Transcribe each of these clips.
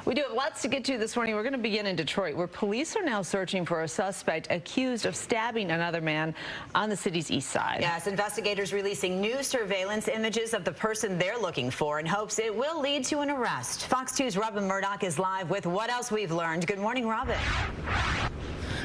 We do have lots to get to this morning. We're going to begin in Detroit, where police are now searching for a suspect accused of stabbing another man on the city's east side. Yes, investigators releasing new surveillance images of the person they're looking for in hopes it will lead to an arrest. Fox 2's Robin Murdoch is live with what else we've learned. Good morning, Robin.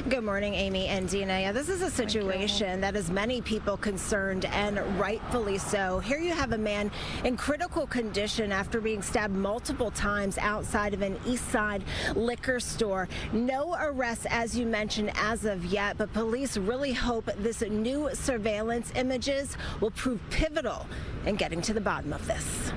Good morning, Amy and Dina. Yeah, this is a situation that has many people concerned, and rightfully so. Here you have a man in critical condition after being stabbed multiple times outside of an East Side liquor store. No arrests, as you mentioned, as of yet, but police really hope this new surveillance images will prove pivotal in getting to the bottom of this.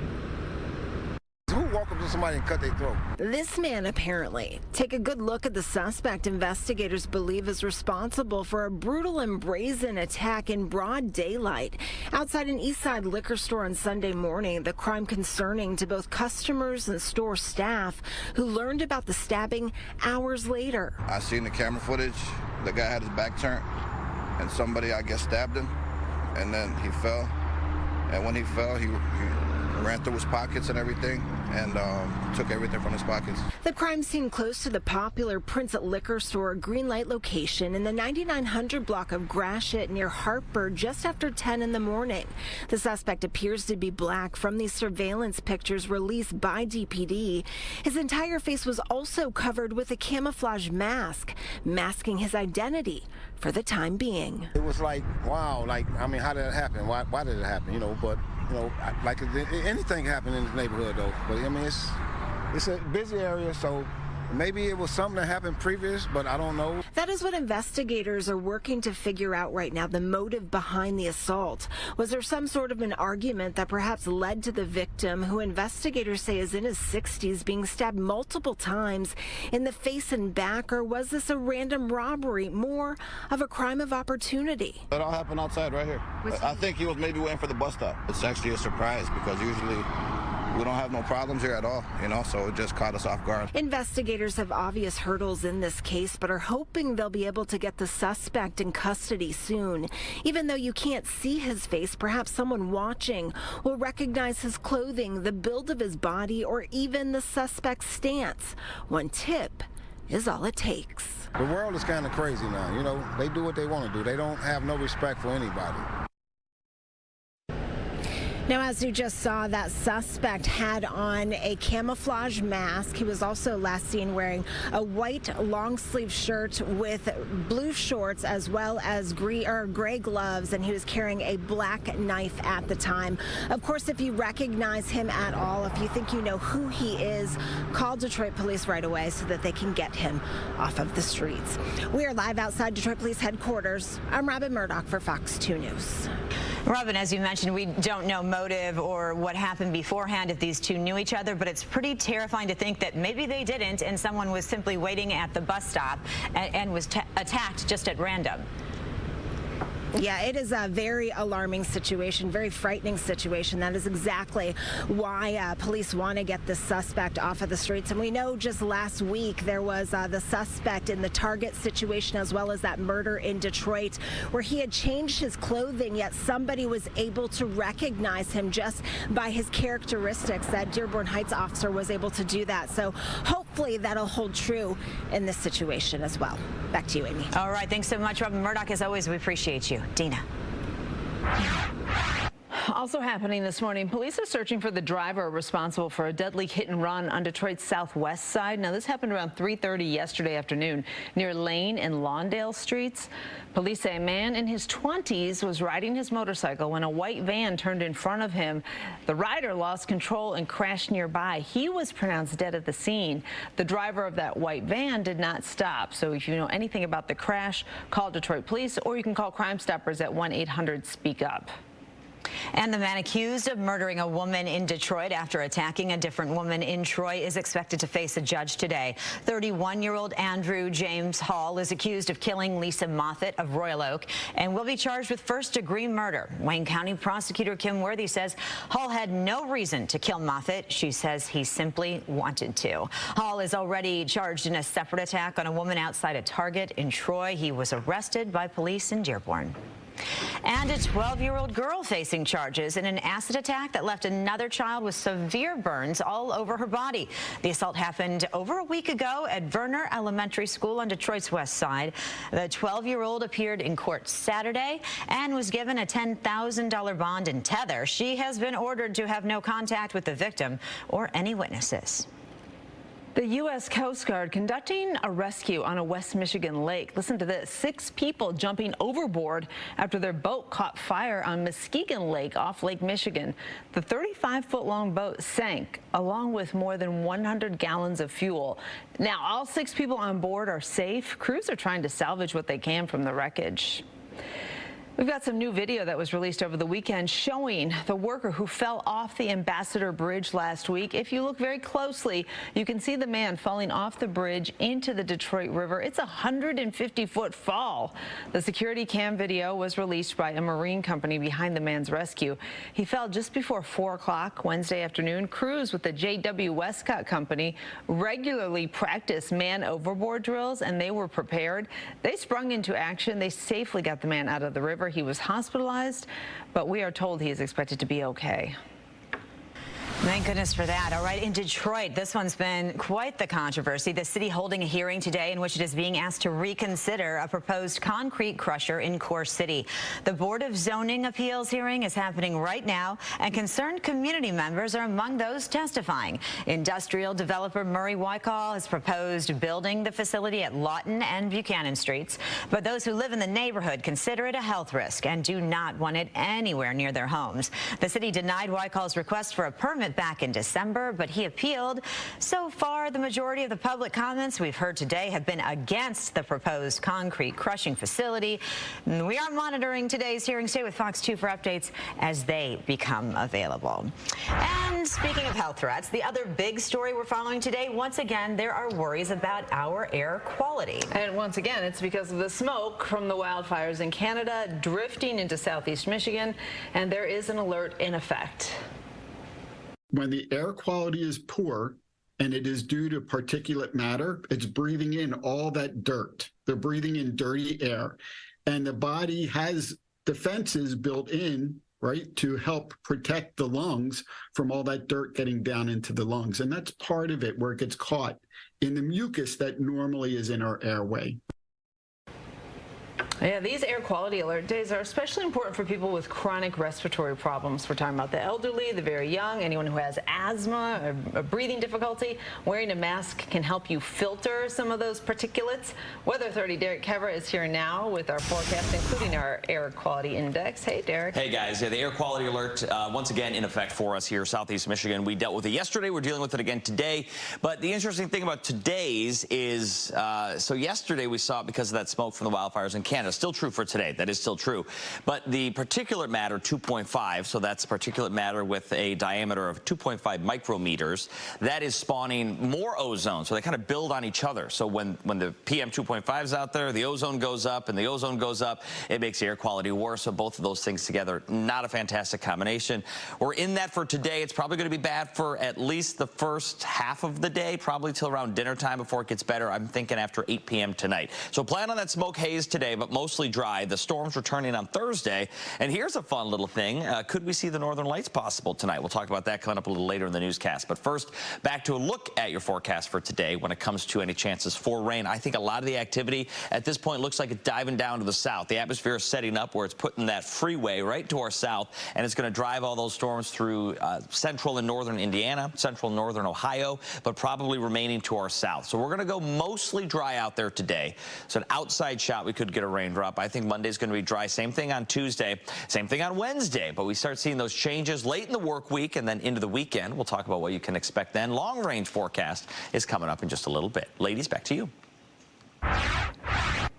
Who walk up to somebody and cut their throat? This man, apparently. Take a good look at the suspect investigators believe is responsible for a brutal and brazen attack in broad daylight outside an East Side liquor store on Sunday morning. The crime concerning to both customers and store staff who learned about the stabbing hours later. I seen the camera footage. The guy had his back turned, and somebody, I guess, stabbed him, and then he fell. And when he fell, he ran through his pockets and everything, and took everything from his pockets. The crime scene close to the popular Prince Liquor Store Greenlight location in the 9900 block of Gratiot near Hartford just after 10 in the morning. The suspect appears to be black from these surveillance pictures released by DPD. His entire face was also covered with a camouflage mask, masking his identity for the time being. It was like, wow, like, I mean, how did it happen? Why did it happen? You know, but, you know, like anything happened in this neighborhood, though. But, I mean, it's a busy area, so maybe it was something that happened previous, but I don't know. That is what investigators are working to figure out right now, the motive behind the assault. Was there some sort of an argument that perhaps led to the victim, who investigators say is in his 60s, being stabbed multiple times in the face and back, or was this a random robbery, more of a crime of opportunity? It all happened outside right here. I think he was maybe waiting for the bus stop. It's actually a surprise because usually we don't have no problems here at all, you know, so it just caught us off guard. Investigators have obvious hurdles in this case, but are hoping they'll be able to get the suspect in custody soon. Even though you can't see his face, perhaps someone watching will recognize his clothing, the build of his body, or even the suspect's stance. One tip is all it takes. The world is kind of crazy now, you know. They do what they want to do. They don't have no respect for anybody. Now, as you just saw, that suspect had on a camouflage mask. He was also last seen wearing a white long-sleeve shirt with blue shorts as well as gray gloves, and he was carrying a black knife at the time. Of course, if you recognize him at all, if you think you know who he is, call Detroit Police right away so that they can get him off of the streets. We are live outside Detroit Police headquarters. I'm Robin Murdoch for Fox 2 News. Robin, as you mentioned, we don't know motive or what happened beforehand if these two knew each other, but it's pretty terrifying to think that maybe they didn't and someone was simply waiting at the bus stop and was attacked just at random. Yeah, it is a very alarming situation, very frightening situation. That is exactly why police want to get this suspect off of the streets. And we know just last week there was the suspect in the Target situation, as well as that murder in Detroit, where he had changed his clothing, yet somebody was able to recognize him just by his characteristics. That Dearborn Heights officer was able to do that. So hopefully that'll hold true in this situation as well. Back to you, Amy. All right. Thanks so much, Robin Murdoch. As always, we appreciate you. Dina. Also happening this morning, police are searching for the driver responsible for a deadly hit and run on Detroit's southwest side. Now, this happened around 3:30 yesterday afternoon near Lane and Lawndale streets. Police say a man in his 20s was riding his motorcycle when a white van turned in front of him. The rider lost control and crashed nearby. He was pronounced dead at the scene. The driver of that white van did not stop. So if you know anything about the crash, call Detroit Police, or you can call Crime Stoppers at 1-800-SPEAK-UP. And the man accused of murdering a woman in Detroit after attacking a different woman in Troy is expected to face a judge today. 31-year-old Andrew James Hall is accused of killing Lisa Moffitt of Royal Oak and will be charged with first-degree murder. Wayne County Prosecutor Kim Worthy says Hall had no reason to kill Moffitt. She says he simply wanted to. Hall is already charged in a separate attack on a woman outside a Target in Troy. He was arrested by police in Dearborn. And a 12-year-old girl facing charges in an acid attack that left another child with severe burns all over her body. The assault happened over a week ago at Verner Elementary School on Detroit's west side. The 12-year-old appeared in court Saturday and was given a $10,000 bond in tether. She has been ordered to have no contact with the victim or any witnesses. The U.S. Coast Guard conducting a rescue on a West Michigan lake. Listen to this. 6 people jumping overboard after their boat caught fire on Muskegon Lake off Lake Michigan. The 35-foot-long boat sank along with more than 100 gallons of fuel. Now, all 6 people on board are safe. Crews are trying to salvage what they can from the wreckage. We've got some new video that was released over the weekend showing the worker who fell off the Ambassador Bridge last week. If you look very closely, you can see the man falling off the bridge into the Detroit River. It's a 150-foot fall. The security cam video was released by a marine company behind the man's rescue. He fell just before 4 o'clock Wednesday afternoon. Crews with the J.W. Westcott Company regularly practice man overboard drills, and they were prepared. They sprung into action. They safely got the man out of the river. He was hospitalized, but we are told he is expected to be okay. Thank goodness for that. All right, in Detroit, this one's been quite the controversy. The city holding a hearing today in which it is being asked to reconsider a proposed concrete crusher in Core City. The Board of Zoning Appeals hearing is happening right now, and concerned community members are among those testifying. Industrial developer Murray Wyckoff has proposed building the facility at Lawton and Buchanan Streets, but those who live in the neighborhood consider it a health risk and do not want it anywhere near their homes. The city denied Wyckoff's request for a permit back in December, but he appealed. So far, the majority of the public comments we've heard today have been against the proposed concrete crushing facility. We are monitoring today's hearing. Stay with Fox 2 for updates as they become available. And speaking of health threats, the other big story we're following today, once again, there are worries about our air quality. And once again, it's because of the smoke from the wildfires in Canada drifting into southeast Michigan, and there is an alert in effect. When the air quality is poor and it is due to particulate matter, it's breathing in all that dirt. They're breathing in dirty air. And the body has defenses built in, right, to help protect the lungs from all that dirt getting down into the lungs. And that's part of it, where it gets caught in the mucus that normally is in our airway. Yeah, these air quality alert days are especially important for people with chronic respiratory problems. We're talking about the elderly, the very young, anyone who has asthma or breathing difficulty. Wearing a mask can help you filter some of those particulates. Weather 30 Derek Kevra is here now with our forecast, including our air quality index. Hey, Derek. Hey, guys. Yeah, the air quality alert, once again, in effect for us here, southeast Michigan. We dealt with it yesterday. We're dealing with it again today. But the interesting thing about today's is, so yesterday we saw it because of that smoke from the wildfires in Canada. Still true for today. That is still true. But the particulate matter 2.5, so that's particulate matter with a diameter of 2.5 micrometers, that is spawning more ozone. So they kind of build on each other. So when the PM 2.5 is out there, the ozone goes up, and the ozone goes up, it makes the air quality worse. So both of those things together, not a fantastic combination. We're in that for today. It's probably going to be bad for at least the first half of the day, probably till around dinner time before it gets better. I'm thinking after 8 p.m. tonight. So plan on that smoke haze today, but mostly dry. The storms returning on Thursday. And here's a fun little thing. Could we see the northern lights possible tonight? We'll talk about that coming up a little later in the newscast. But first, back to a look at your forecast for today when it comes to any chances for rain. I think a lot of the activity at this point looks like it's diving down to the south. The atmosphere is setting up where it's putting that freeway right to our south, and it's going to drive all those storms through central and northern Indiana, central and northern Ohio, but probably remaining to our south. So we're going to go mostly dry out there today. So an outside shot, we could get a raindrop. I think Monday's going to be dry. Same thing on Tuesday. Same thing on Wednesday. But we start seeing those changes late in the work week and then into the weekend. We'll talk about what you can expect then. Long-range forecast is coming up in just a little bit. Ladies, back to you.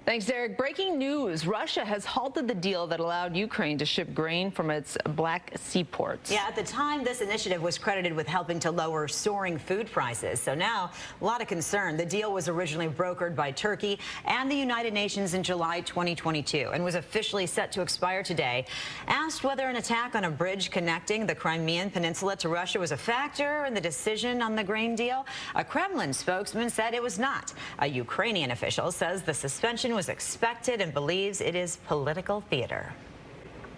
Thanks, Derek. Breaking news. Russia has halted the deal that allowed Ukraine to ship grain from its Black Sea ports. Yeah, at the time, this initiative was credited with helping to lower soaring food prices. So now, a lot of concern. The deal was originally brokered by Turkey and the United Nations in July 2022 and was officially set to expire today. Asked whether an attack on a bridge connecting the Crimean Peninsula to Russia was a factor in the decision on the grain deal, a Kremlin spokesman said it was not. A Ukrainian official says the suspension was expected and believes it is political theater.